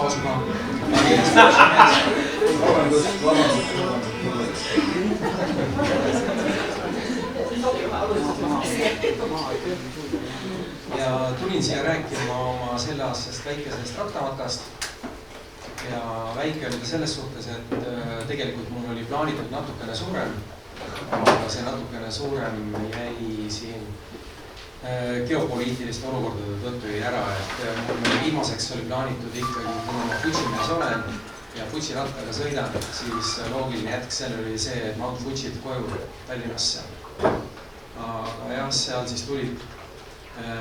Osma. Ja tulin siia rääkima oma selleaastasest väikesest rattamatkast. Ja väike oli ta selles suhtes, et tegelikult mul oli plaanitud natukene suurem, aga see natukene suurem jäi siin geopoliitiliste olukordade tõttu ära, et mul viimaseks oli plaanitud ikkagi, kuna ma Fuji mees olen ja Fuji rattaga sõidan, siis loogiline jätk selle oli see, et ma Fuji't koju Tallinnasse. Aga jah, seal siis tulid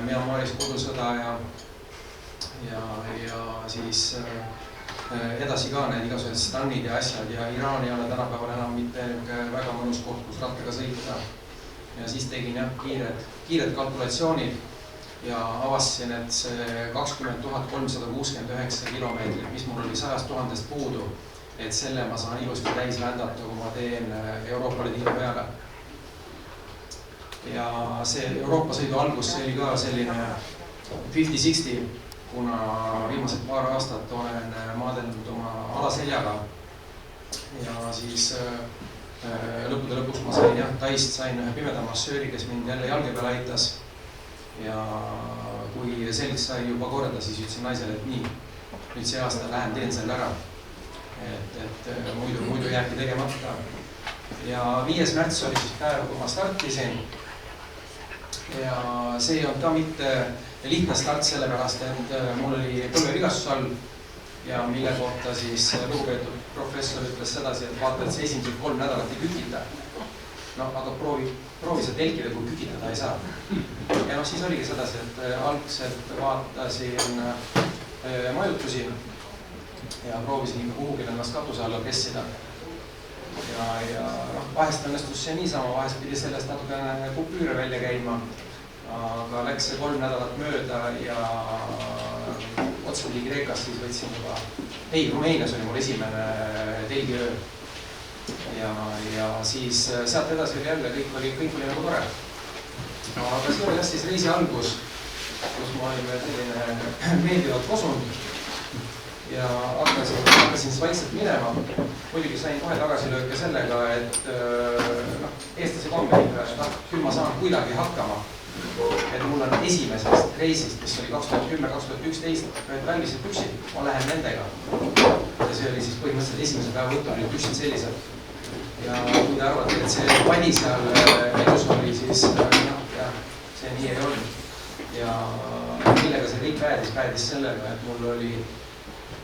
Myanmaris kodusõda ja siis edasi ka need igasugused stannid ja asjad ja Iraan ei ole tänapäeval enam mitte väga mõnus koht, kus rattaga sõita. Ja siis tegin jah kiired kalkulatsioonid ja avastasin, et see 20 369 kilomeetrit, mis mul oli 100 000 puudu, et selle ma saan ilusti täis vändata, kui ma teen Euroopale tiiru peale. Ja see Euroopa sõidu algus, see oli ka selline 50-60, kuna viimased paar aastat olen maadelnud oma alaseljaga ja siis lõppude lõpuks ma sain Taist sain ühe pimeda massööri, kes mind jälle jalge peale aitas ja kui selgeks sai juba korda, siis ütlesin naisele, et nii, nüüd see aasta lähen teen selle ära, et muidu jääbki tegemata. Ja 5. märts oli siis päev, kui ma startisin ja see ei olnud ka mitte lihtne start sellepärast, et mul oli põlvevigastus all ja mille kohta siis lugupeetud professor ütles sedasi, et vaata, et see esimesed 3 nädalat ei kükita. No, aga proovi see telkida, kui kükitada ei saa. Ja siis oligi sedasi, et algselt vaatasin majutusi ja proovisin ikka kuhugi ennast katuse alla pressida. Ja vahest õnnestus see niisama, vahest pidi sellest natukene kupüüre välja käima, aga läks see 3 nädalat mööda ja otsapidi Kreekas siis võtsin juba, Rumeenias oli mul esimene telgiöö ja siis sealt edasi oli jälle, kõik oli nagu tore. Aga see oli siis reisi algus, kus ma olin selline meeldivat kosund ja hakkasin vaikselt minema. Muidugi sain kohe tagasilööke sellega, et eestlase kombel, küll ma saan kuidagi hakkama. Et mul on esimesest reisist, mis oli 2010-2011, välgised püksid, ma lähen nendega. Ja see oli siis põhimõtteliselt esimese päeva võttu olid püksid sellised. Ja kui te arvate, et see pani seal elus oli, siis see nii ei olnud. Ja millega see kõik päädis sellega, et mul oli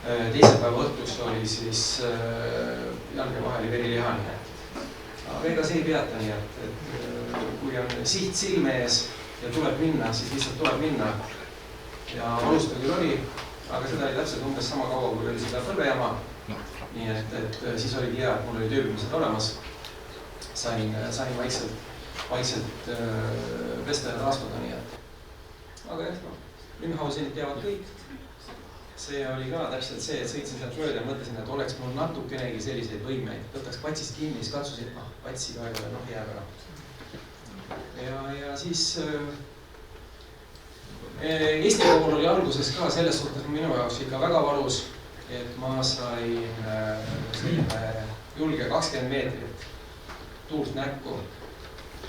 teise päeva õhtus oli siis jalge vahel verilihane. Aga ega see ei peata nii, et kui on siht silme ees ja tuleb minna, siis lihtsalt tuleb minna. Ja alusta küll oli, aga seda oli täpselt umbes sama kaua, kui oli seda põlvejama. Nii et siis oligi hea, et mul oli tööpimised olemas. Sain vaikselt pesta ja taastuda nii, et. Aga jah, Münchhausenit teavad kõik. See oli ka täpselt see, et sõitsin sealt mööda ja mõtlesin, et oleks mul natukenegi selliseid võimeid. Võtaks patsist kinni, siis katsusid, patsi ka ei ole, jääb ära. Ja siis Eesti pool oli alguses ka selles suhtes minu jaoks ikka väga valus, et ma sain julge 20 meetrit tuult näkku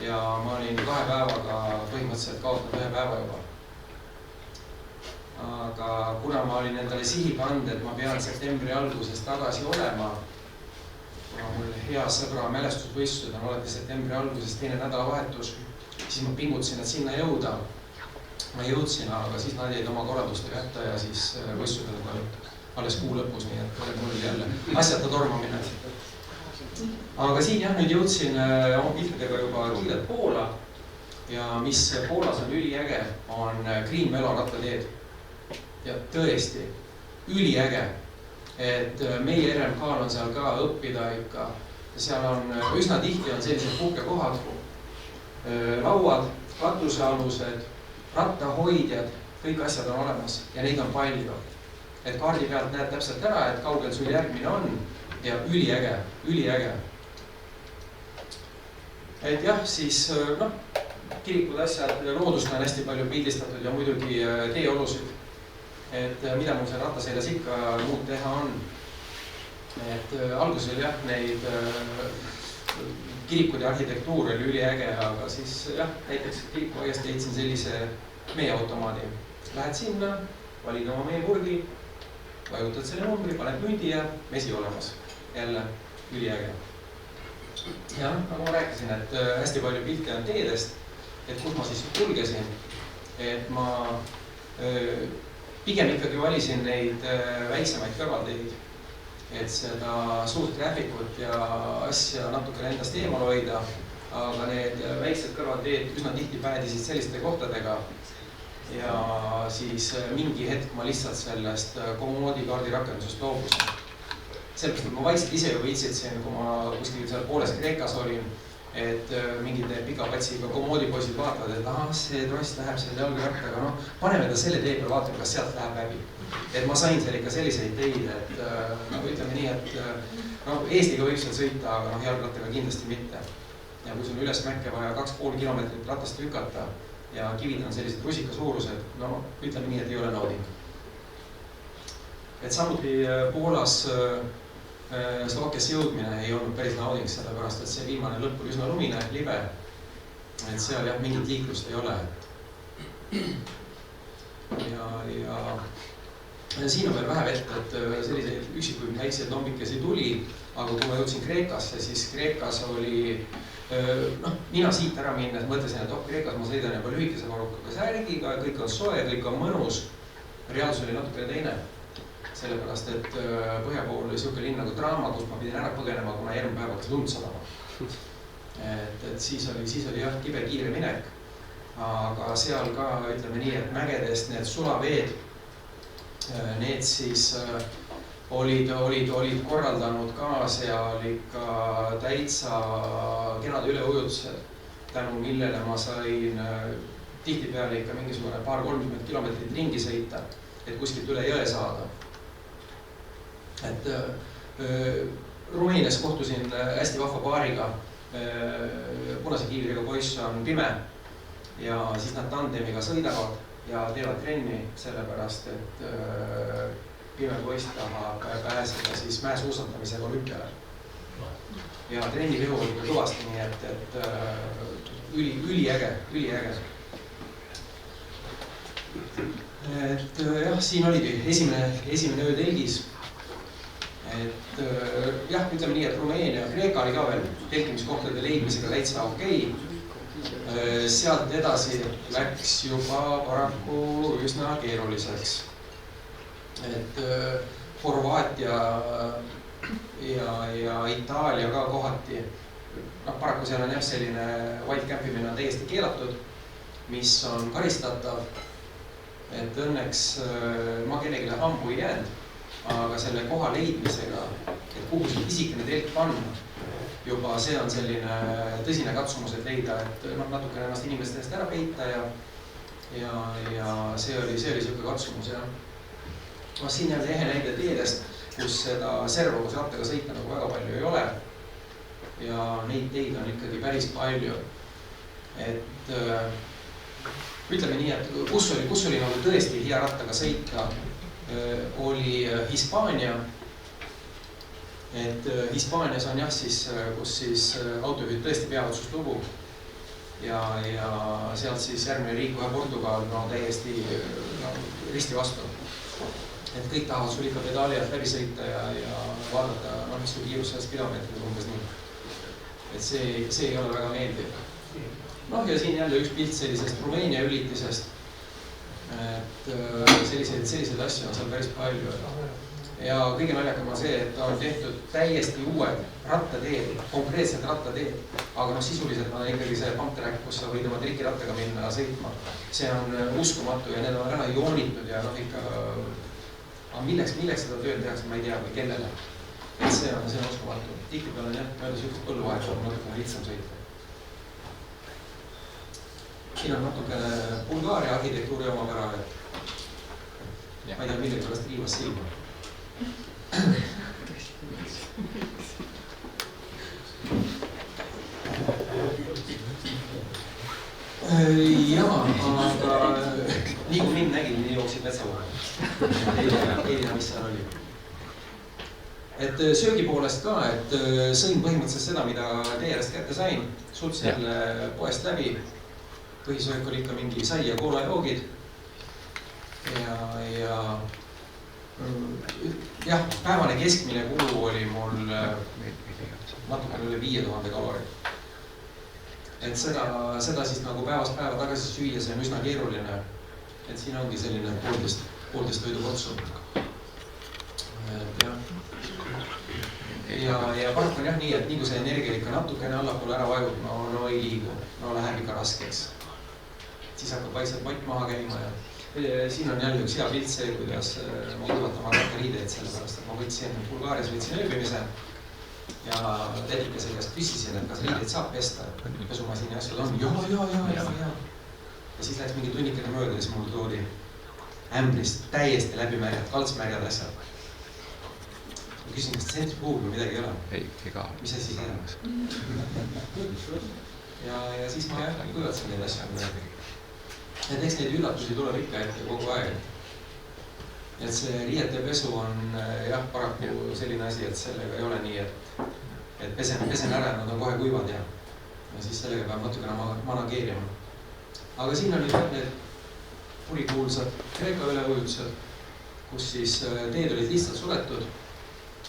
ja ma olin 2 päevaga põhimõtteliselt kaotanud 1 päeva juba. Aga kuna ma olin endale sihi pannud, et ma pean septembri alguses tagasi olema, kuna mul hea sõbra mälestusvõistlused on alati septembri alguses teine nädalavahetus, siis ma pingutasin, et sinna jõuda. Ma jõudsin, aga siis nad jäid oma korraldustega jätta ja siis võistlused alles kuu lõpus, nii et mul oli jälle asjata tormamine. Aga siin nüüd jõudsin oma piltidega juba kiirelt Poola ja mis Poolas on üliäge, on Green Melo rattateed. Ja tõesti, üliäge, et meie RMK-l on seal ka õppida ikka. Seal on üsna tihti on sellised puhkekohad, lauad, katusealused, rattahoidjad, kõik asjad on olemas ja neid on palju. Et kaardi pealt näed täpselt ära, et kaugel sul järgmine on ja üliäge. Et jah, siis kirikud asjad, loodust on hästi palju pildistatud ja muidugi teeolusid. et mida mul seal rattaseljas ikka muud teha on. Et alguses oli jah, neid kirikud ja arhitektuur oli üliäge, aga siis jah, näiteks kirikuaiast leidsin sellise meeautomaadi. Lähed sinna, valid oma meepurgi, vajutad selle numbri, paned mündi ja mesi olemas. Jälle üliäge. Ja nagu ma rääkisin, et hästi palju pilte on teedest, et kus ma siis kulgesin, et ma pigem ikkagi valisin neid väiksemaid kõrvalteid, et seda suurt trafficut ja asja natukene endast eemal hoida, aga need väiksed kõrvalteed üsna tihti päädisid selliste kohtadega ja siis mingi hetk ma lihtsalt sellest Komoodi kaardi rakendusest loobusin. Sellepärast, et ma vaikselt ise ju võitsitsin, kui ma kuskil seal pooles Kreekas olin, et mingid pika patsiga Komoodi poisid vaatavad, et aha, see tross läheb selle jalgrattaga, noh, paneme ta selle tee peal, vaatame, kas sealt läheb läbi. Et ma sain seal ikka selliseid teid, et nagu ütleme nii, et no, Eestiga võib seal sõita, aga noh, jalgrattaga kindlasti mitte. Ja kui sul üles mäkke vaja 2,5 kilomeetrit ratast lükata ja kivid on sellised rusika suurused, no ütleme nii, et ei ole nauding. Et samuti Poolas Slovakkiasse jõudmine ei olnud päris nauding, sellepärast, et see viimane lõpp oli üsna lumine, libe. Et seal jah, mingit liiklust ei ole. Ja siin on veel vähe vett, et selliseid üksikuid väikseid lombikesi tuli, aga kui ma jõudsin Kreekasse, siis Kreekas oli, noh, mina siit ära minnes mõtlesin, et Kreekas ma sõidan juba lühikese varukaga särgiga, kõik on soe, kõik on mõnus. Reaalsus oli natukene teine. Sellepärast, et põhja pool oli siuke linn nagu Draama, kus ma pidin ära põgenema, kuna järgmine päev hakkas lund sadama. Et siis oli jah, kiire minek. Aga seal ka ütleme nii, et mägedest need sulaveed, need siis olid korraldanud ka seal ikka täitsa kenad üleujutused, tänu millele ma sain tihtipeale ikka mingisugune 2-30 kilomeetrit ringi sõita, et kuskilt üle jõe saada. Et Rumeenias kohtusin hästi vahva paariga, punase kiivriga poiss on pime ja siis nad tandemiga sõidavad ja teevad trenni, sellepärast, et pime poiss tahab pääseda siis mäesuusatamisega olümpiale. Ja trennivehu oli kõvasti, nii et üliäge. Et jah, siin oligi esimene öö telgis. Et jah, ütleme nii, et Rumeenia ja Kreeka oli ka veel telkimiskohtade leidmisega täitsa okei. Sealt edasi läks juba paraku üsna keeruliseks. Et Horvaatia ja Itaalia ka kohati, noh, paraku seal on jah selline wildcampimine on täiesti keelatud, mis on karistatav. Et õnneks ma kellelegi hambu ei jäänud, aga selle koha leidmisega, et kuhu see pisikene telk panna, juba see on selline tõsine katsumus, et leida, et noh, natukene ennast inimestest ära peita ja see oli siuke katsumus, jah. Siin jälle ehe näide teedest, kus seda servokos rattaga sõita nagu väga palju ei ole. Ja neid teid on ikkagi päris palju. Et ütleme nii, et kus oli nagu tõesti hea rattaga sõita, oli Hispaania. Et Hispaanias on jah siis, kus siis autojuhid tõesti peavad sust lugu. Ja sealt siis järgmine riik kohe Portugal, no täiesti risti vastu. Et kõik tahavad sul ikka pedaali alt läbi sõita ja vaadata, mis sul kiirus 100 kilomeetrit umbes nii. Et see ei ole väga meeldiv. Noh, ja siin jälle üks pilt sellisest Rumeenia ülitisest. Et selliseid asju on seal päris palju. Ja kõige naljakam on see, et ta on tehtud täiesti uued rattateed, konkreetsed rattateed. Aga sisuliselt on ikkagi see pump track, kus sa võid oma trikirattaga minna sõitma. See on uskumatu ja need on ära joonitud ja ikka... Aga milleks seda tööd tehakse, ma ei tea, või kellele. Et see on uskumatu. Tihtipeale on jah, mööda süüksed põlluvahet on natukene lihtsam sõita. Siin on natukene Bulgaaria arhitektuuri omapära, et ma ei tea, millegi pärast riivas silma. Jaa, aga nii kui mind nägin, nii jooks jooksid metsapoole. ei tea, mis seal oli. Et söögi poolest ka, et sõin põhimõtteliselt seda, mida teie järjest kätte sain. Sultsin jälle poest läbi. Põhisöök oli ikka mingi sai ja koolajoogid. Ja jah, päevane keskmine kulu oli mul natukene üle 5000 kalori. Et seda siis nagu päevast päeva tagasi süüa, see on üsna keeruline. Et siin ongi selline poolteist toidukotsu. Ja paraku on jah nii, et nii kui see energia ikka natukene allapoole ära vajub, no ei liigu, no läheb ikka raskeks. Siis hakkab vaikselt mott maha käima ja siin on jälle üks hea pilt see, kuidas ma kuivat oma rattariideid, sellepärast, et ma võtsin Bulgaarias ööbimise ja tetikese käest küsisin, et kas riideid saab pesta, pesumasini asjad on. Ja siis läks mingi tunnikene mööda ja siis mul toodi ämbrist täiesti läbimärjad, kaltsmärjad asjad. Ma küsin, kas tsentrifuugi või midagi ei ole? Ei, ega. Mis asi see on? Ja siis ma kuivatsin neid asju. Et eks neid üllatusi tuleb ikka ette kogu aeg. Et see riiete pesu on jah, paraku selline asi, et sellega ei ole nii, et pesen ära, nad on kohe kuivad ja siis sellega peab natukene manageerima. Aga siin on nüüd need kurikuulsad Kreeka üleujutused, kus siis teed olid lihtsalt suletud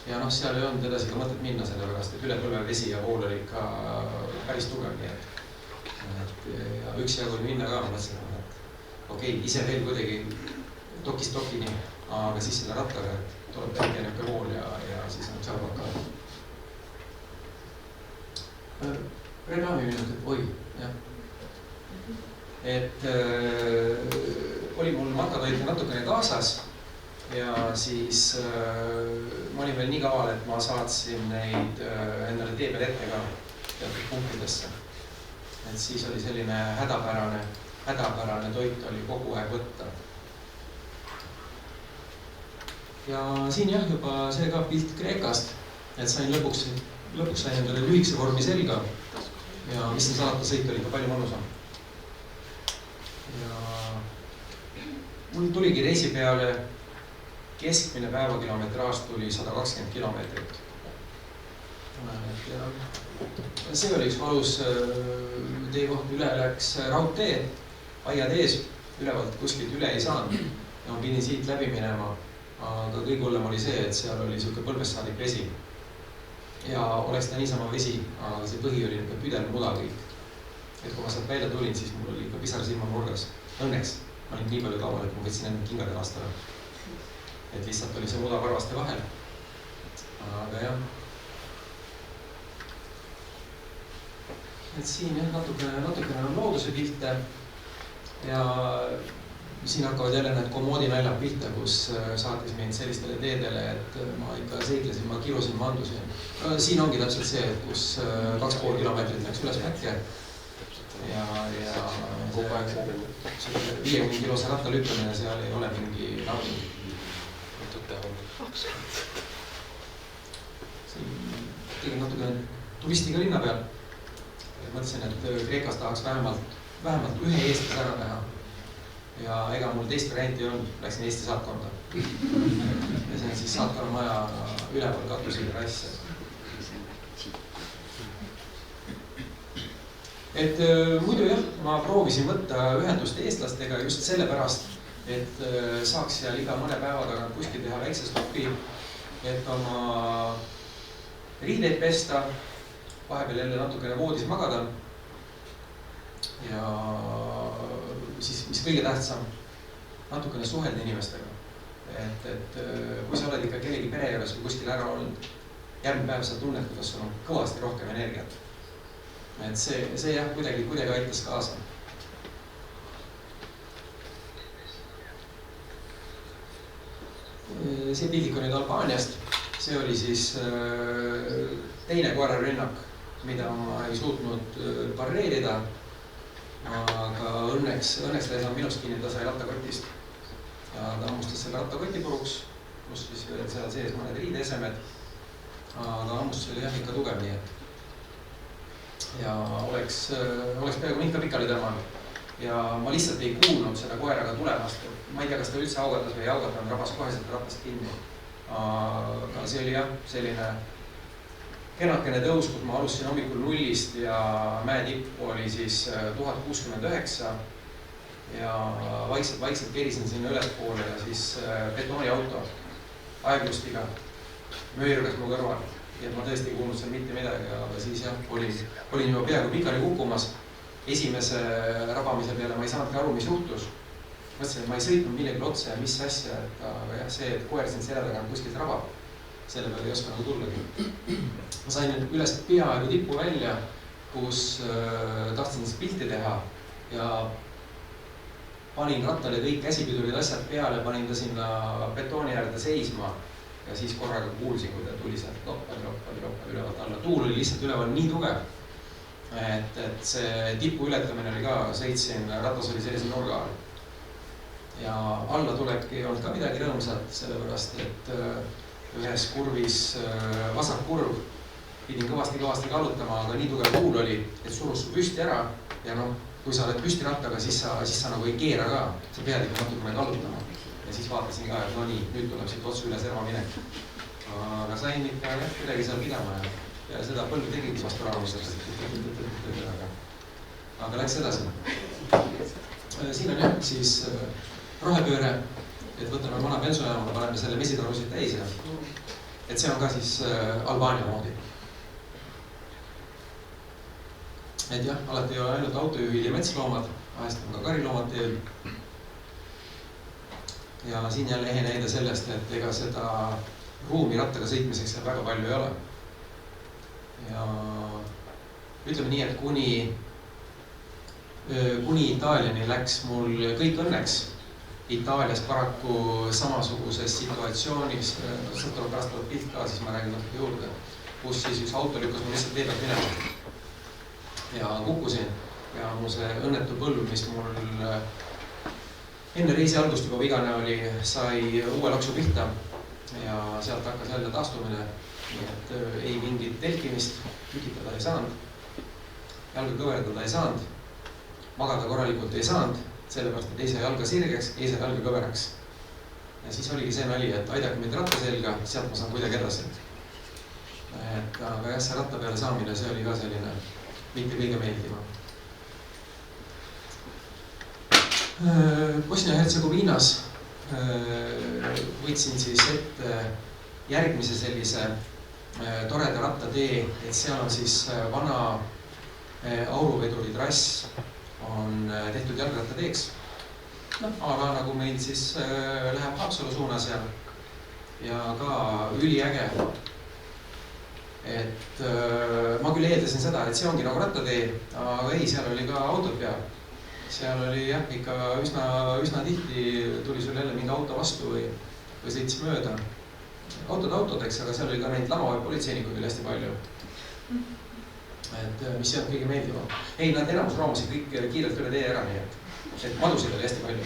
ja noh, seal ei olnud edasi ka mõtet minna sellepärast, et üle põlve vesi ja vool oli ikka päris tugev, nii et üksi jagu minna ka, ma mõtlesin, et okei, ise veel kuidagi tokist tokini, aga siis selle rattaga, et tuleb väike niuke vool ja siis on saavad ka. Reklaamiminutid, oi, jah. Et oli mul matkatoit natukene kaasas ja siis ma olin veel nii kaval, et ma saatsin neid endale tee peal ette ka teatud punktidesse. Et siis oli selline hädapärane toit oli kogu aeg võtta. Ja siin jah, juba see ka pilt Kreekast, et sain lõpuks sain endale lühikese vormi selga ja mis see salata sõit oli ka palju mõnusam. Ja mul tuligi reisi peale keskmine päevakilometraaž tuli 120 kilomeetrit. See oli üks valus tee koht, üle läks raudtee, aiad ees, ülevalt kuskilt üle ei saanud ja ma pidin siit läbi minema, aga kõige hullem oli see, et seal oli siuke põlvest saadik vesi ja oleks ta niisama vesi, aga see põhi oli niuke püdel muda kõik. Et kui ma sealt välja tulin, siis mul oli ikka pisar silma nurgas. Õnneks ma olin nii palju kaval, et ma võtsin enne kingad elastada. Et lihtsalt oli see muda varvaste vahel. Aga jah. Et siin jah, natukene on looduse pilte ja siin hakkavad jälle need komoodi naljad pilte, kus saatis mind sellistele teedele, et ma ikka seiklesin, ma kirusin, mandusin. Siin ongi täpselt see, kus 2,5 kilomeetrit läks üles mäkke ja kogu aeg 50 kilose ratta lüppamine, seal ei ole mingi nauding. Siin tegin natukene turistiga linna peal. Mõtlesin, et Kreekas tahaks vähemalt ühe Eestis ära näha. Ja ega mul teist varianti ei olnud, läksin Eesti saatkonda. Ja see on siis saatkonna maja üleval katusel rass. Et muidu jah, ma proovisin võtta ühendust eestlastega just sellepärast, et saaks seal iga mõne päeva tagant kuskil teha väikse stopi, et oma riideid pesta, vahepeal jälle natukene voodis magada ja siis, mis kõige tähtsam, natukene suhelda inimestega. Et kui sa oled ikka kellegi pere juures või kuskil ära olnud, järgmine päev sa tunned, kuidas sul on kõvasti rohkem energiat. Et see jah, kuidagi aitas kaasa. See pildik on nüüd Albaaniast. See oli siis teine koerarünnak, mida ma ei suutnud pareerida. Aga õnneks ta ei saanud minust kinni, ta sai rattakotist. Ja ta ammustas selle rattakoti puruks, kus siis veel seal sees mõned riideesemed. Aga ammustus oli jah ikka tugev nii, et ja oleks peaaegu mind ka pikali tõmmanud. ja ma lihtsalt ei kuulnud seda koeraga tulemast. Ma ei tea, kas ta üldse augatas või ei augatanud, rabas koheselt ratast kinni. Aga see oli jah, selline kenakene tõus, kus ma alustasin hommikul nullist ja mäetipp oli siis 1069 ja vaikselt kerisin sinna ülespoole ja siis betooniauto aeglustiga möörugas mu kõrval. Ja ma tõesti ei kuulnud seal mitte midagi, aga siis jah, olin juba peaaegu pikali kukkumas. Esimese rabamise peale ma ei saanudki aru, mis juhtus. Mõtlesin, et ma ei sõitnud millegile otsa ja mis asja, aga jah, see, et koer siin selja taga kuskilt rabab, selle peale ei oska nagu tullagi. Ma sain üles peaaegu tippu välja, kus tahtsin siis pilti teha ja panin rattale kõik käsipidurid asjad peale, panin ta sinna betooni äärde seisma ja siis korraga kuulsin, kui ta tuli sealt loppad ülevalt alla. Tuul oli lihtsalt üleval nii tugev, et see tipu ületamine oli ka, sõitsin, ratas oli sellise nurga all. Ja alla tulebki ei olnud ka midagi rõõmsat, sellepärast et ühes kurvis vasak kurv pidin kõvasti kallutama, aga nii tugev tuul oli, et surus püsti ära ja noh, kui sa oled püsti rattaga, siis sa nagu ei keera ka, sa pead ikka natukene kallutama. Ja siis vaatasin ka, et no nii, nüüd tuleb siit otsu üle serva minek. Aga sain ikka kuidagi seal pidama ja seda põlv tegigi vastu raamisest. Aga läks edasi. Siin on jah, siis rohepööre, et võtame vana bensujaama, paneme selle mesitarusid täis ja et see on ka siis Albaania moodi. Et jah, alati ei ole ainult autojuhid ja metsloomad, vahest on ka kariloomad teel. Ja siin jälle ehe näide sellest, et ega seda ruumi rattaga sõitmiseks väga palju ei ole. Ja ütleme nii, et kuni Itaaliani läks mul kõik õnneks. Itaalias paraku samasuguses situatsioonis, sealt tuleb pärast pilt ka, siis ma räägin natuke juurde, kus siis üks auto lükkas mul lihtsalt tee pealt minema. Ja kukkusin ja mu see õnnetu põlv, mis mul enne reisi algust juba vigane oli, sai uue laksu pihta ja sealt hakkas jälle taastumine. Nii et ei mingit telkimist, tükitada ei saanud, jalga kõverdada ei saanud, magada korralikult ei saanud, sellepärast, et ei saa jalga sirgeks, ei saa jalga kõveraks. Ja siis oligi see nali, et aidake mind ratta selga, sealt ma saan kuidagi edasi. Aga jah, see ratta peale saamine, see oli ka selline mitte kõige meeldiva. Bosnia-Hertsegoviinas võtsin siis ette järgmise sellise toreda rattatee, et seal on siis vana auruveduri trass on tehtud jalgrattateeks. Aga nagu meil siis läheb Haapsalu suunas ja ka üliäge. Et ma küll eeldasin seda, et see ongi nagu rattatee, aga ei, seal oli ka autod peal. Seal oli jah, ikka üsna tihti tuli sul jälle mingi auto vastu või sõitis mööda. Autodeks, aga seal oli ka neid lama või politseinikuid oli hästi palju. Et mis ei olnud kõige meeldivam. Ei, nad enamus roomasid kõik kiirelt üle tee ära, nii et madusid oli hästi palju.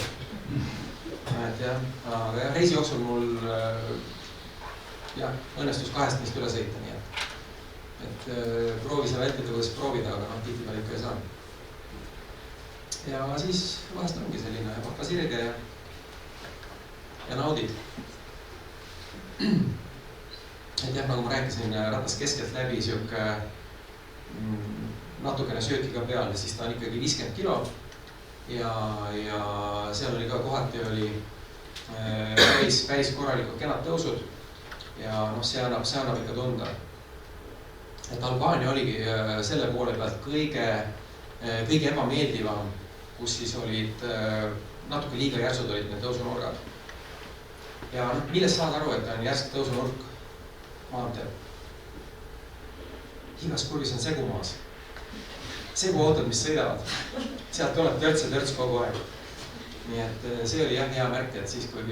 Et jah, aga jah, reisi jooksul mul õnnestus 2 neist üle sõita, nii et proovi seal vältida, kuidas proovida, aga tihti peal ikka ei saa. Ja siis vahest ongi selline vappa sirge ja naudid. Et jah, nagu ma rääkisin, ratas keskelt läbi siuke natukene söökiga peal, siis ta on ikkagi 50 kilo ja seal oli ka kohati oli päris korralikud kenad tõusud ja see annab ikka tunda. Et Albaania oligi selle poole pealt kõige ebameeldivam, kus siis olid natuke liiga järsud olid need tõusunurgad. Ja millest saad aru, et on järsk tõusunurk maanteel? Igas kurvis on segumaas. Seguautod, mis sõidavad. Sealt tuleb törts kogu aeg. Nii et see oli jah hea märk, et siis kui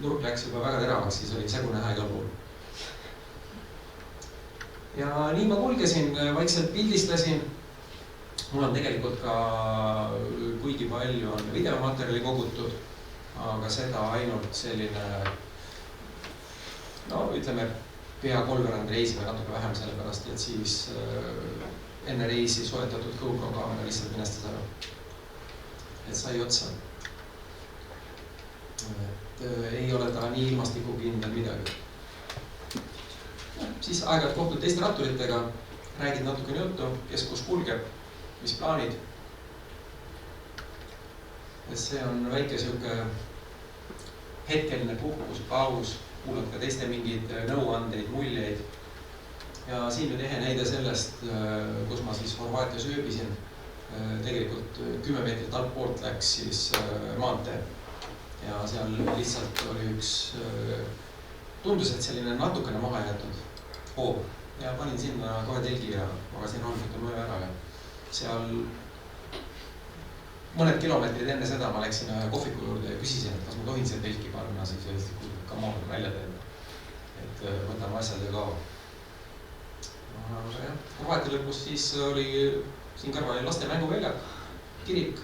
nurk läks juba väga teravaks, siis oli segu näha igal pool. Ja nii ma kulgesin, vaikselt pildistasin. Mul on tegelikult ka kuigi palju on videomaterjali kogutud, aga seda ainult selline, ütleme, pea 3 reisi või natuke vähem sellepärast, et siis enne reisi soetatud GoPro kaamera lihtsalt minestas ära. et sai otsa. Et ei ole ta nii ilmastikukindel midagi. Siis aeg-ajalt kohtud teiste ratturitega, räägid natukene juttu, kes kus kulgeb, mis plaanid. Et see on väike siuke hetkeline puhkus, paus, kuulad ka teiste mingeid nõuandeid, muljeid. Ja siin nüüd ehe näide sellest, kus ma siis Horvaatias ööbisin. Tegelikult 10 meetrit altpoolt läks siis maantee. Ja seal lihtsalt oli üks, tundus, et selline natukene maha jäetud hoob. Ja panin sinna kohe telgi ja magasin rahulikult oma öö ära. Ja seal mõned kilomeetrid enne seda ma läksin kohviku juurde ja küsisin, et kas ma tohin selle telki panna, siis öeldi, et come on, välja teeme. Et võtame asjad ja kaua. Aga jah, Horvaatia lõpus siis oli siin kõrval laste mänguväljak, kirik.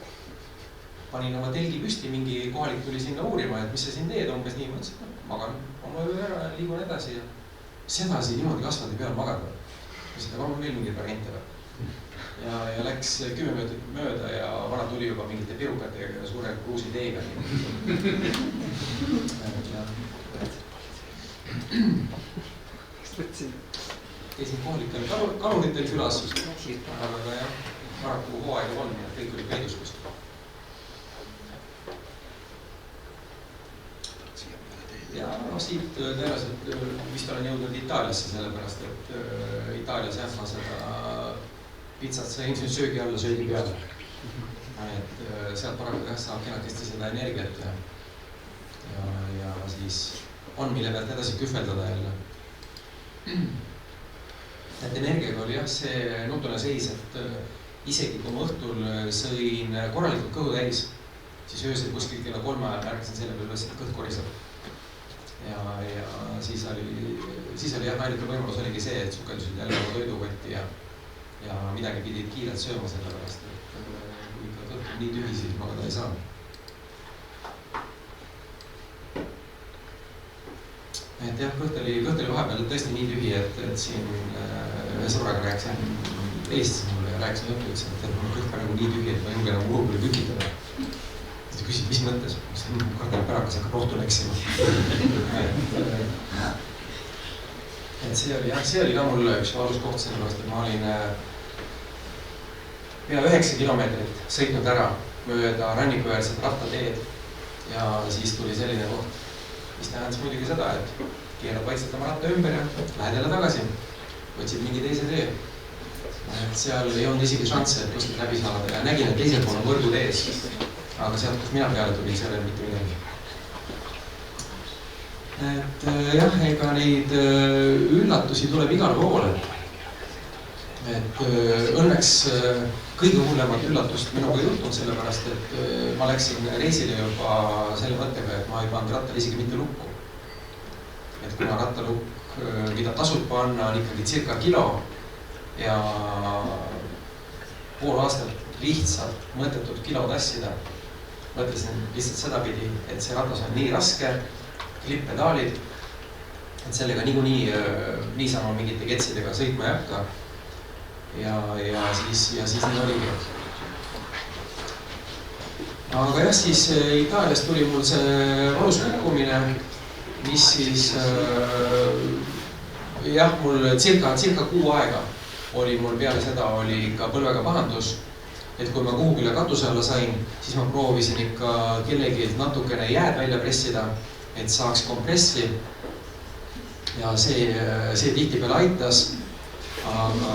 Panin oma telgi püsti, mingi kohalik tuli sinna uurima, et mis sa siin teed, umbes nii. Mõtlesin, et magan oma öö ära ja liigun edasi. Ja sedasi niimoodi kasvadi peal magada. Mõtlesin, et on veel mingeid variante või. Ja läks 10 minutit mööda ja vana tuli juba mingite pirukatega ja suure kruusi teega. Käisin kohalikel kaluritel külas, aga jah, paraku hooaega on, nii et kõik oli peidus kuskil. Ja siit tõenäoliselt vist olen jõudnud Itaaliasse, sellepärast et Itaalias jah, ma seda pitsat sain söögi alla söögi peale. Et sealt paraku jah saab kenakesti seda energiat ja siis on mille pealt edasi kühveldada jälle. Et energiaga oli jah see nutune seis, et isegi kui ma õhtul sõin korralikult kõhu täis, siis öösel kuskil kella 3 ajal märkasin selle peale, et kõht koriseb. Ja siis oli jah, ainuke võimalus oligi see, et sukeldusid jälle oma toidukotti ja midagi pidid kiirelt sööma selle pärast, et kui ikka kõht on nii tühi, siis magada ei saa. Et jah, kõht oli vahepeal tõesti nii tühi, et siin ühe sõbraga rääkisin, helistasin mulle ja rääkisin juttu, ütlesin, et mul kõht praegu nii tühi, et ma ei julge enam urupeale kükitada. Ta küsis, mis mõttes? Kardan pärakas hakkab rohtu läksima. Et see oli ka mul üks valus koht sellepärast, et ma olin pea 9 kilomeetrit sõitnud ära mööda rannikuäärset rattateed ja siis tuli selline koht, mis tähendas muidugi seda, et keerad vaikselt oma ratta ümber ja lähed jälle tagasi, otsid mingi teise tee. Et seal ei olnud isegi šansse, et kuskilt läbi saada ja nägin, et teisel pool on võrgud ees, aga sealt, kus mina peale tulin, seal ei mitte midagi. Et jah, ega neid üllatusi tuleb igal pool. Et õnneks kõige hullemat üllatust minuga ei juhtunud sellepärast, et ma läksin reisile juba selle mõttega, et ma ei pannud rattal isegi mitte lukku. Et kuna rattalukk, mida tasub panna, on ikkagi circa kilo ja pool aastat lihtsalt mõttetult kilo tassida. Mõtlesin lihtsalt sedapidi, et see ratas on nii raske, klipp-pedaalid, et sellega niikuinii niisama mingite ketsidega sõitma ei hakka. Ja siis nii oligi. Aga jah, siis Itaalias tuli mul see valus kukkumine, mis siis jah, mul circa kuu aega oli mul peale seda oli ikka põlvega pahandus, et kui ma kuhugile katuse alla sain, siis ma proovisin ikka kellegilt natukene jääd välja pressida, et saaks kompressi ja see tihtipeale aitas. Aga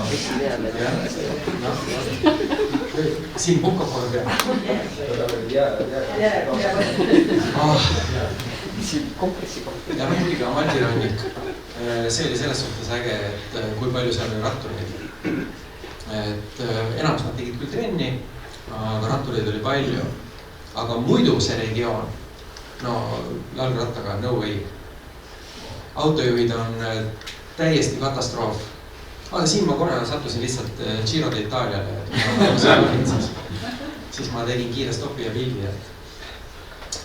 siin puhkab kohe peal. Siin kompressi kohta. Ja muidugi on Mati-rannik. See oli selles suhtes äge, et kui palju seal oli rattureid. Et enamus nad tegid küll trenni, aga rattureid oli palju. Aga muidu see regioon, no jalgrattaga no way. Autojuhid on täiesti katastroof. Siin ma korra sattusin lihtsalt Giro d'Italiale, siis ma tegin kiire stopi ja pildi.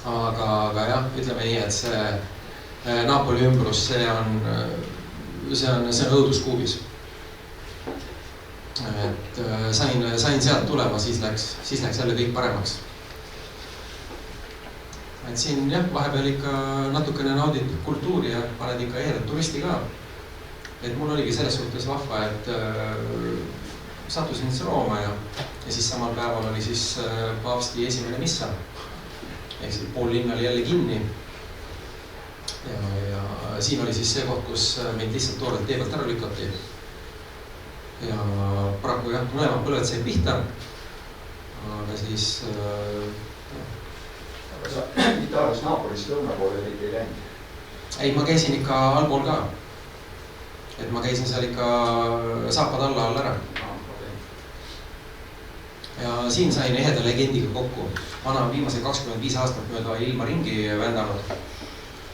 Aga jah, ütleme nii, et see Napoli ümbrus, see on õuduskuubis. Et sain sealt tulema, siis läks jälle kõik paremaks. et siin jah, vahepeal ikka natukene naudid kultuuri ja paned ikka ehedat turisti ka. Et mul oligi selles suhtes vahva, et sattusin üldse Rooma ja siis samal päeval oli siis paavsti esimene missa. Ehk siis pool linna oli jälle kinni. Ja siin oli siis see koht, kus meid lihtsalt toorelt tee pealt ära lükati. Ja paraku jah, mõlemad põlved sai pihta. Aga siis... Aga sa Itaalias Naapolis lõuna poole ei läinud? Ei, ma käisin ikka allpool ka. Et ma käisin seal ikka saapad alla ära. Ja siin sain eheda legendiga kokku. Vana on viimase 25 aastat mööda ilma ringi vändanud.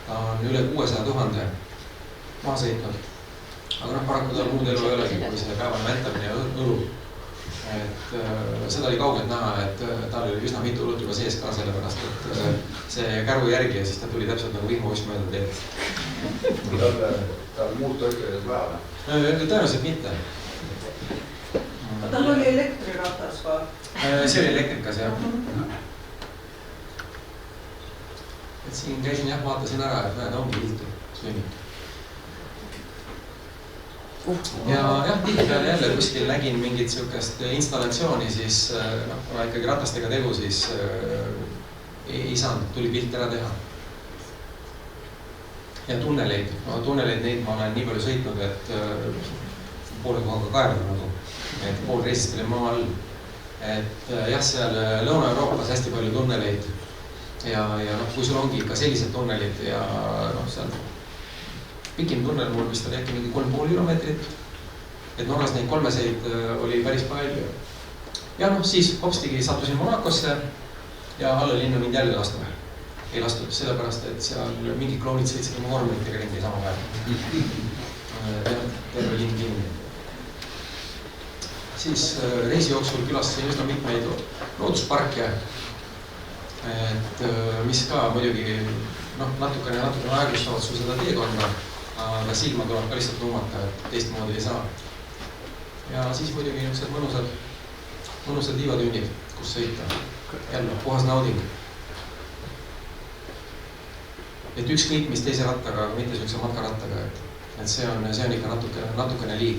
Ta on üle 600 000 maha sõitnud. Aga paraku tal muud elu ei olegi, kui see päevane väntamine ja õlu. Et seda oli kaugelt näha, et tal oli üsna mitu õlut juba sees ka sellepärast, et see käru järgi ja siis ta tuli täpselt nagu vihmaoss mööda teed. Tal muud toitlejad vaja? Tõenäoliselt mitte. Tal oli elektriratas ka? See oli elektrikas, jah. Et siin käisin jah, vaatasin ära, et näed, ongi viltu sünnib. Ja jah, tihtipeale jälle kuskil nägin mingit sihukest installatsiooni, siis kuna ikkagi ratastega tegu, siis ei saanud, tuli pilt ära teha. Ja tunneleid, neid ma olen nii palju sõitnud, et poole kohaga kaevad nagu, et pool reisist oli maa all. Et jah, seal Lõuna-Euroopas hästi palju tunneleid ja kui sul ongi ikka sellised tunnelid ja seal pikim tunnel mul vist oli äkki mingi 3,5 kilomeetrit, et Norras neid kolmeseid oli päris palju. Ja siis hopstigi sattusin Monacosse ja alla linna mind jälle lastud. Ei lastud sellepärast, et seal mingid kloonid sõitsid oma vormelitega ringi sama päev. Terve linn kinni. Siis reisi jooksul külastasin üsna mitmeid loodusparke, et mis ka muidugi natukene aeglustavad sul seda teekonda, aga silma tuleb ka lihtsalt nuumata, et teistmoodi ei saa. Ja siis muidugi niisugused mõnusad liivatünnid, kus sõita. Jälle puhas nauding. Et ükskõik mis teise rattaga, aga mitte niisuguse matkarattaga, et see on ikka natukene liig.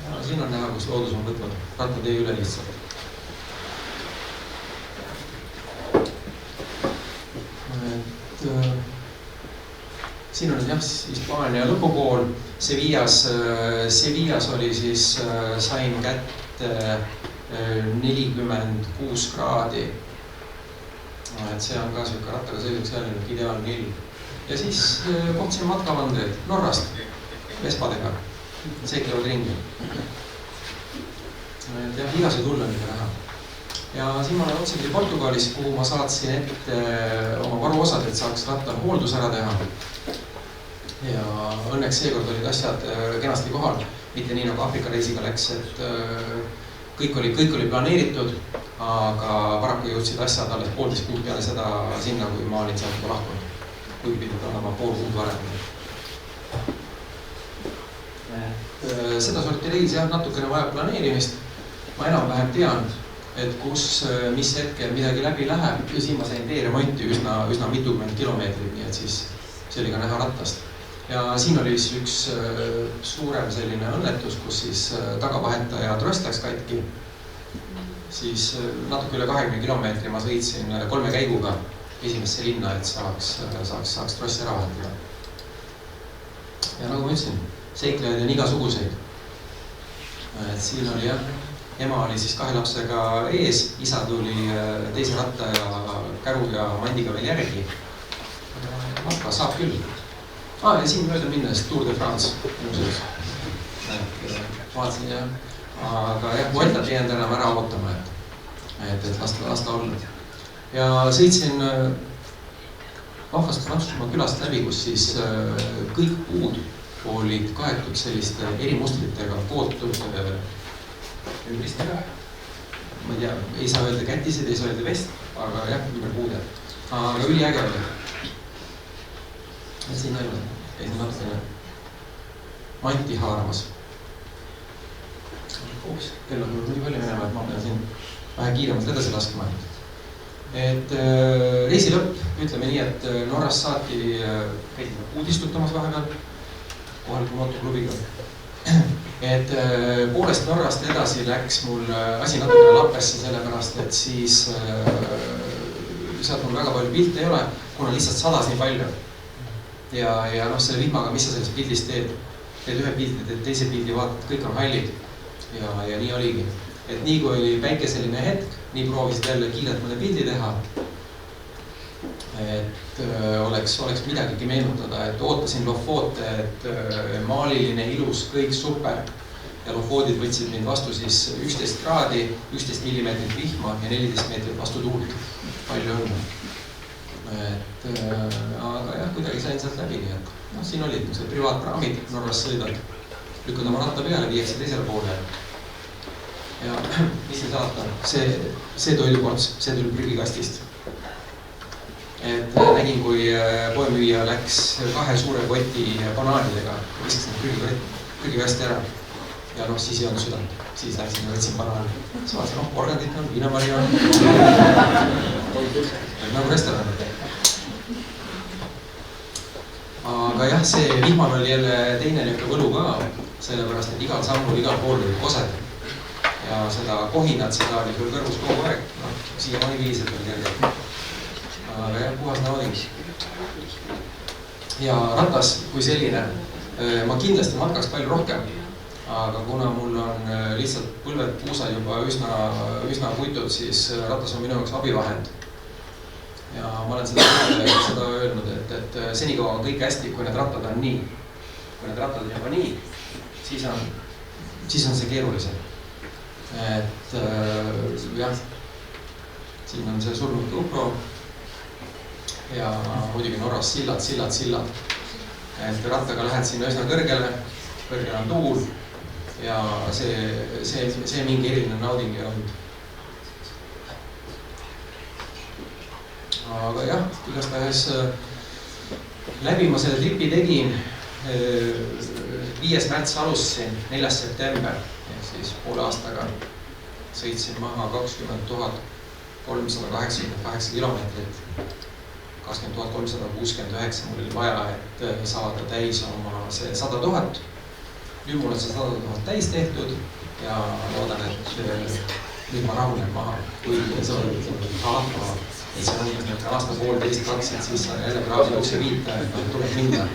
Ja siin on näha, kus loodus on võtnud rattatee üle lihtsalt. Siin on jah, Hispaania lõpupool. Sevillas oli siis, sain kätte 46 kraadi. Et see on ka siuke rattaga sõiduks jälle ideaalne ilm. Ja siis kohtasin matkavandreid Norrast, Vespadega. Seiklevad ringi. Et jah, igase tulla mida näha. Ja siin ma olen otsendi Portugalis, kuhu ma saatsin ette oma varuosad, et saaks rattal hooldus ära teha. Ja õnneks seekord olid asjad kenasti kohal, mitte nii nagu Afrika reisiga läks, et kõik oli planeeritud, aga paraku jõudsid asjad alles 1,5 kuud peale seda sinna, kui ma olin sealt juba lahkunud. Kui pidid olema 0,5 kuud varem. Seda sorti reis jah, natukene vajab planeerimist. Ma enam-vähem tean, et mis hetkel midagi läbi läheb ja siin ma sain teeremonti üsna mitukümmend kilomeetrit, nii et siis see oli ka näha rattast. Ja siin oli üks suurem selline õnnetus, kus siis tagavahetaja trost läks katki. Siis natuke üle 20 kilomeetri ma sõitsin 3 käiguga esimesse linna, et saaks trossi ära vahetada. Ja nagu ma ütlesin, seiklejaid on igasuguseid. Et siin oli jah, ema oli siis 2 lapsega ees, isa tuli teise ratta ja käru ja mandiga veel järgi. Matka saab küll. Ja siin mööda minnes Tour de France. Vaatasin jah, aga jah, Vueltat ei jäänud enam ära ootama, et lasta olla. Ja sõitsin vahvast Prantsusmaa külast läbi, kus siis kõik puud olid kaetud selliste erimustritega kootud ümbristega. Ma ei tea, ei saa öelda kätised, ei saa öelda vest, aga jah, ümber puude. Aga üliäge oli. Ja siin oli, käisin natukene manti haaramas. Kell on nii palju minema, et ma pean siin vähe kiiremalt edasi laskma. et reisi lõpp, ütleme nii, et Norrast saati käidi uudistutamas vahepeal kohaliku motoklubiga. Et poolest Norrast edasi läks mul asi natukene lappesse, sellepärast et siis sealt mul väga palju pilte ei ole, kuna lihtsalt sadas nii palju. Ja noh, selle vihmaga, mis sa sellest pildist teed? Teed ühe pildi, teed teise pildi, vaatad, kõik on hallid. Ja nii oligi. Et nii kui oli päikeseline hetk, nii proovisid jälle kiirelt mõne pildi teha. Et oleks midagigi meenutada, et ootasin Lofoote, et maaliline, ilus, kõik super. Ja Lofoodid võtsid mind vastu siis 11 kraadi, 11 millimeetrit vihma ja 14 meetrit vastu tuult. Palju õnne. Aga jah, kuidagi sain sealt läbi, et no, siin olid see privaatpraamid, Norras sõidad, lükkad oma ratta peale, viiakse teisele poole. Ja mis see salata, see toidukorts, see tuli prügikastist. Et nägin, kui poemüüja läks 2 suure koti banaanidega, viskas need prügikasti ära. Ja noh, siis ei olnud südant, siis läksin ja võtsin banaani. Siis vaatasin, organdit on, viinamari on. Nagu restoran. Aga jah, see vihmal oli jälle teine niisugune võlu ka, sellepärast, et igal sammul, igal pool oli kosed. Ja seda kohinat, seda oli küll kõrvus kogu aeg, noh, siia mani viised veel kergelt. Aga jah, puhas nauding. Ja ratas kui selline, ma kindlasti matkaks palju rohkem. Aga kuna mul on lihtsalt põlved puusad juba üsna puitud, siis ratas on minu jaoks abivahend. Ja ma olen seda öelnud, et senikaua on kõik hästi, kui need rattad on nii. Kui need rattad on juba nii, siis on see keerulisem. Et jah, siin on see surnud GoPro ja muidugi Norras sillad. Et rattaga lähed sinna üsna kõrgele on tuul ja see mingi eriline nauding ei olnud. Aga jah, igastahes läbi ma selle tripi tegin 5. märts alustasin, 4. september, siis poole aastaga sõitsin maha 20 388 kilomeetrit, 20 369 mul oli vaja, et saada täis oma see 100 000. Nüüd mul on see 100 000 täis tehtud ja loodan, et nüüd ma rahunen maha, kui see on et see on niisugune aasta 1,5-2, et siis on jälle praegu üks viita, et tuleb minna.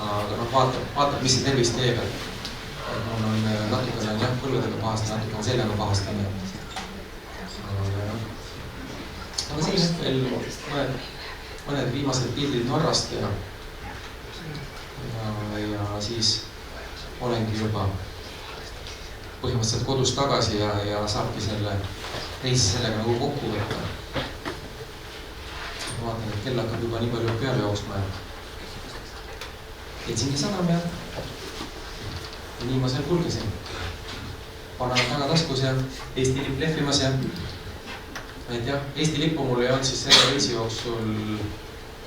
Aga noh, vaatab, mis see tervis teeb, et mul on natukene jah, põlvedega pahasti, natukene seljaga pahasti. Aga siis veel mõned viimased pildid Norrast ja siis olengi juba põhimõtteliselt kodus tagasi ja saabki selle reisi sellega nagu kokku võtta. Ma vaatan, et kell hakkab juba nii palju peale jooksma. Helsingi sadam ja nii ma seal kulgesin. Panan tagataskus ja Eesti lipp lehvimas ja et jah, Eesti lippu mul ei olnud siis selle reisi jooksul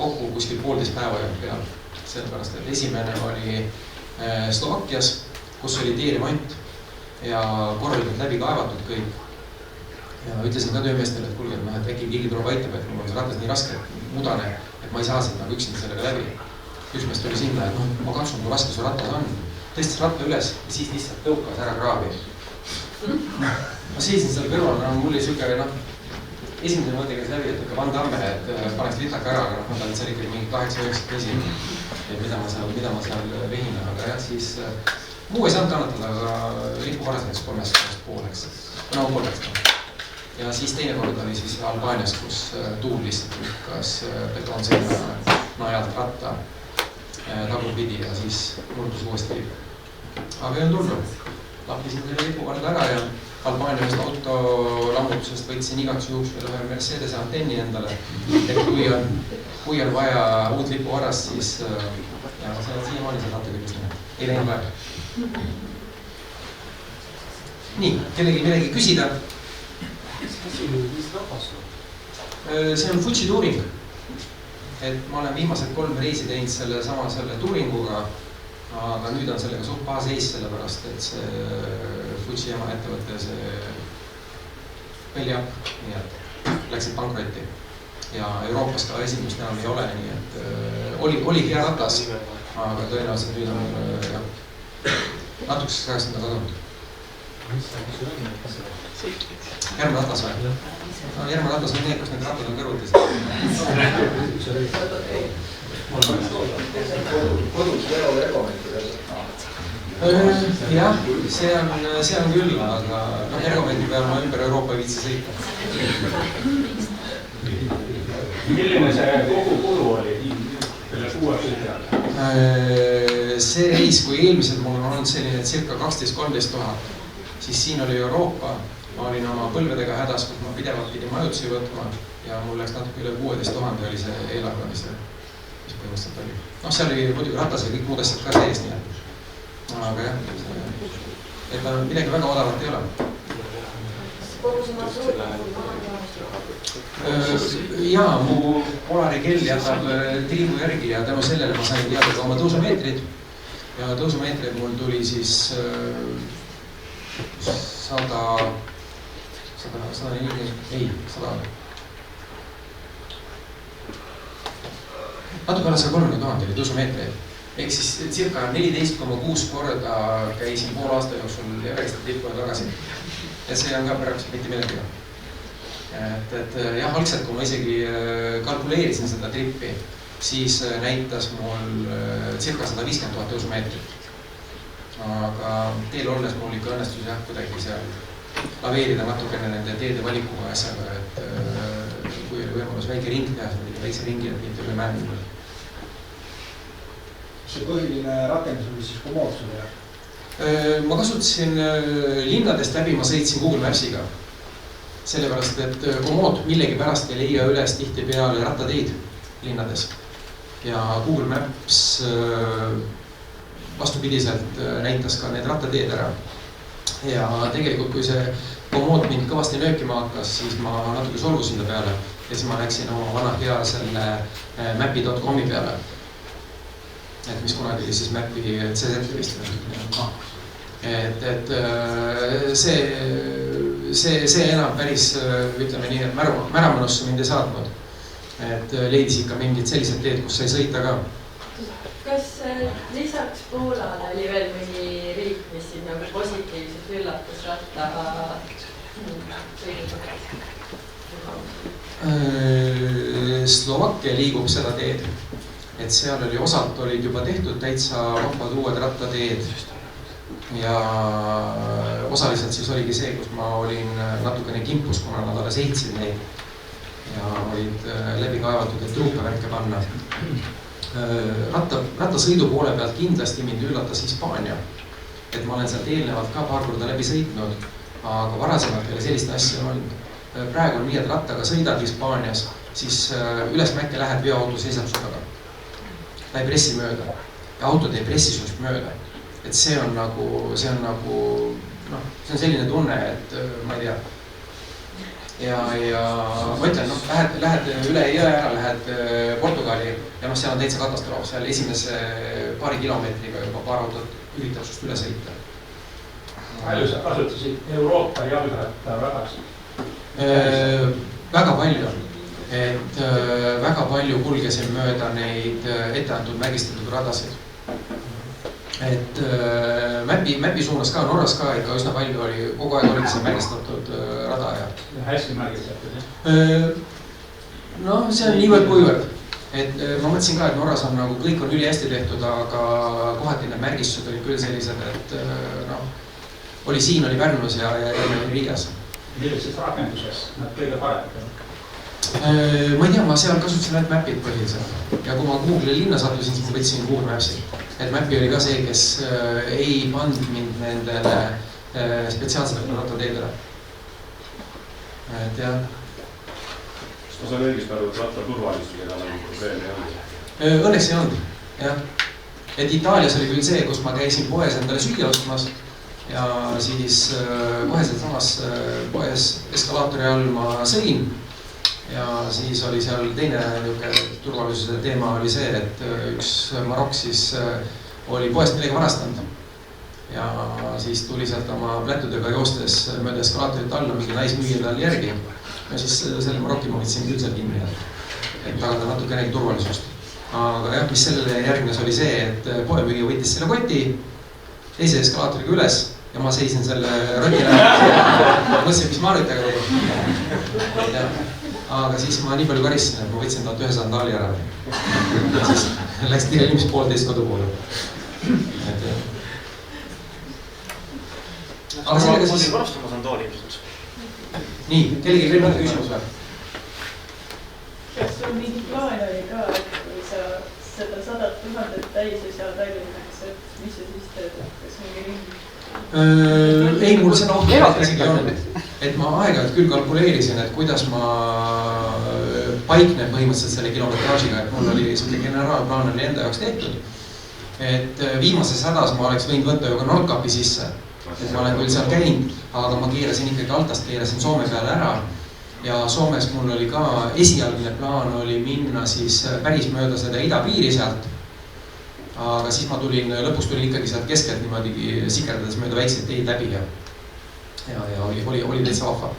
kokku kuskil 1,5 päeva peal. Sellepärast, et esimene oli Slovakkias, kus oli teeremont ja korralikult läbi kaevatud kõik. Ja ütlesin ka töömeestele, et kulge, et äkki keegi tuleb aitab, et mul on see ratas nii raske, mudane, et ma ei saa seda üksinda sellega läbi. Üks meest tuli sinna, et ma katsun, kui raske su ratas on. Tõstis ratta üles ja siis lihtsalt tõukas ära kraavi. Ma seisin seal kõrval, mul oli siuke, esimene mõte käis läbi, et Van Damme, et paneks litaka ära, aga ma tahan seal ikkagi mingi 8-9 tõsi, et mida ma seal vehin, aga jah, siis muu ei saanud kannatada, aga lipu varas näiteks 3,5 Ja siis teine kord oli siis Albaanias, kus tuul lihtsalt lükkas betoonseina najalt ratta tagurpidi ja siis murdus uuesti lipp. Aga ei on tulnud. Lappisin selle lipu varda ära ja Albaania ühest autolammutusest võtsin igaks juhuks veel ühe Mercedese antenni endale. Et kui on vaja uut lipu varast, siis ja ma sain siiamaani seda ratta küll. Ei läinud vaja. Nii, kellegi midagi küsida? See on Fuji tuuring. Et ma olen viimased 3 reisi teinud selle tuuringuga, aga nüüd on sellega suht paha seis, sellepärast, et see Fuji ema ettevõte, see välja, nii et läksid pankrotti. Ja Euroopas ka esindust enam ei ole, nii et oli hea ratas, aga tõenäoliselt nüüd on natukeseks ajast enda kadunud. Järgmine ratas või? No, järgmine ratas on need, kus need rattad on kõrvutis. Kodus veol ergomeetri. Jah, see on küll, aga ergomeetri peal ma ümber Euroopa viitsi sõita. Milline see kogu kulu oli selle 6 sõitjale? See reis, kui eelmised mul on olnud selline circa 12-13 000, siis siin oli Euroopa, ma olin oma põlvedega hädas, kus ma pidevalt pidin majutusi võtma ja mul läks natuke üle 16 000 oli see eelarve, mis põhimõtteliselt oli. Noh, seal oli muidugi ratas ja kõik muud asjad ka sees, nii et. Aga jah, et midagi väga odavat ei ole. Jaa, mu Polari kell jätab triibu järgi ja tänu sellele ma sain teada ka oma tõusumeetrid. Ja tõusumeetrid mul tuli siis 100 natuke alla 130 000 oli tõusumeetreid. Ehk siis circa 14,6 korda käisin pool aasta jooksul Everesti tippu ja tagasi. Ja see on ka praktiliselt mitte midagi. Et jah, algselt kui ma isegi kalkuleerisin seda trippi, siis näitas mul circa 150 000 tõusumeetrit. Aga teel olles mul ikka õnnestus jah kuidagi seal laveerida natukene nende teede valikuga asjaga, et kui oli võimalus väike ring teha, siis väikse ringi, et mitte üle mängida. See põhiline rakendus oli siis Komoot ja? Ma kasutasin linnadest läbi, ma sõitsin Google Mapsiga. Sellepärast, et Komoot millegi pärast ei leia üles tihti peale rattateid linnades. Ja Google Maps vastupidiselt näitas ka need rattateed ära. Ja tegelikult, kui see Komoot mind kõvasti nöökima hakkas, siis ma natuke solgusin ta peale. Ja siis ma läksin oma vana hea selle mapi.com-i peale. Et mis kunagi oli siis Mapi CZ vist. Et see enam päris, ütleme nii, et märamanussu mind ei saatnud. Et leidis ikka mingid sellised teed, kus sai sõita ka. Kas lisaks Poolale oli veel mõni riik, mis siin nagu positiivselt üllatas rattaga sõiduga? Slovakkia liigub seda teed. Et seal oli osalt olid juba tehtud täitsa vahvad uued rattateed ja osaliselt siis oligi see, kus ma olin natukene kimpus, kuna nad alles ehitasid neid ja olid läbi kaevatud, et truupe värke panna. Rattasõidu poole pealt kindlasti mind üllatas Hispaania, et ma olen sealt eelnevalt ka paar korda läbi sõitnud, aga varasemalt ei ole sellist asja olnud. Praegu on nii, et rattaga sõidad Hispaanias, siis üles mäkke lähed, veoauto seisab su taga. Ta ei pressi mööda ja autod ei pressi sinust mööda. Et see on nagu, see on selline tunne, et ma ei tea. Ja ma ütlen, lähed üle jõe ära, lähed Portugali ja seal on täitsa katastroof. Seal esimese paari kilomeetriga juba paar autot üritab sust üle sõita. Palju sa kasutasid Euroopa jalgratta radas? Väga palju. Et väga palju kulgesin mööda neid etteantud märgistatud radasid. Et Mapi suunas ka, Norras ka ikka üsna palju oli, kogu aeg olid see märgistatud rada ja hästi märgistatud, jah? No see on niivõrd kuivõrd. Et ma mõtlesin ka, et Norras on nagu kõik on üli hästi tehtud, aga kohati need märgistused olid küll sellised, et oli siin, oli Pärnus ja oli Riigas. Millises rakenduses nad kõige paremad? Ma ei tea, ma seal kasutasin ainult Mapid põhiliselt ja kui ma Google'i linna sattusin, siis ma võtsin Google Mapsi. Et Mapi oli ka see, kes ei pandud mind nendele spetsiaalsetele rattateedele. Et jah. Ma saan õigesti aru, et ratta turvalistusega nagu probleemi ei olnud? Õnneks ei olnud, jah. Et Itaalias oli küll see, kus ma käisin poes endale süüa ostmas ja siis koheselt samas poes eskalaatori all ma sõin. Ja siis oli seal teine turvalisuse teema oli see, et üks Marok siis oli poest midagi varastanud. Ja siis tuli sealt oma plätudega joostes mööda eskalaatorit alla mingi naismüüja tal järgi. ja siis selle Maroki ma võtsin küll seal kinni, et tagada natukenegi turvalisust. Aga jah, mis sellele järgnes oli see, et poemüüja võttis selle koti teise eskalaatoriga üles ja ma seisin selle roti lähedal. Mõtlesin, mis ma nüüd tegema. Aga siis ma nii palju karistasin, et ma võtsin talt ühe sandaali ära. Ja siis läks ilmselt 1,5 kodu poole. Aga sellega siis... varastama sandaali ilmselt. Nii, kellegi veel mõnda küsimus või? Kas sul mingi plaan oli ka, et kui sa seda 100 000 täis ei saa Tallinnaks, et mis sa siis teed, kas mingi ringi? Ei, mul seda ohtu isegi on, et ma aeg-ajalt küll kalkuleerisin, et kuidas ma paiknen põhimõtteliselt selle kilometraažiga, et mul oli selline generaalplaan oli enda jaoks tehtud. Et viimases hädas ma oleks võinud võtta ju ka Nordkapi sisse, et ma olen küll seal käinud, aga ma keerasin ikkagi altast, keerasin Soome peale ära. Ja Soomes mul oli ka esialgne plaan oli minna siis päris mööda seda idapiiri sealt. Aga siis ma lõpus tulin ikkagi sealt keskelt niimoodi sikerdades mööda väikseid teid läbi ja oli täitsa vahva.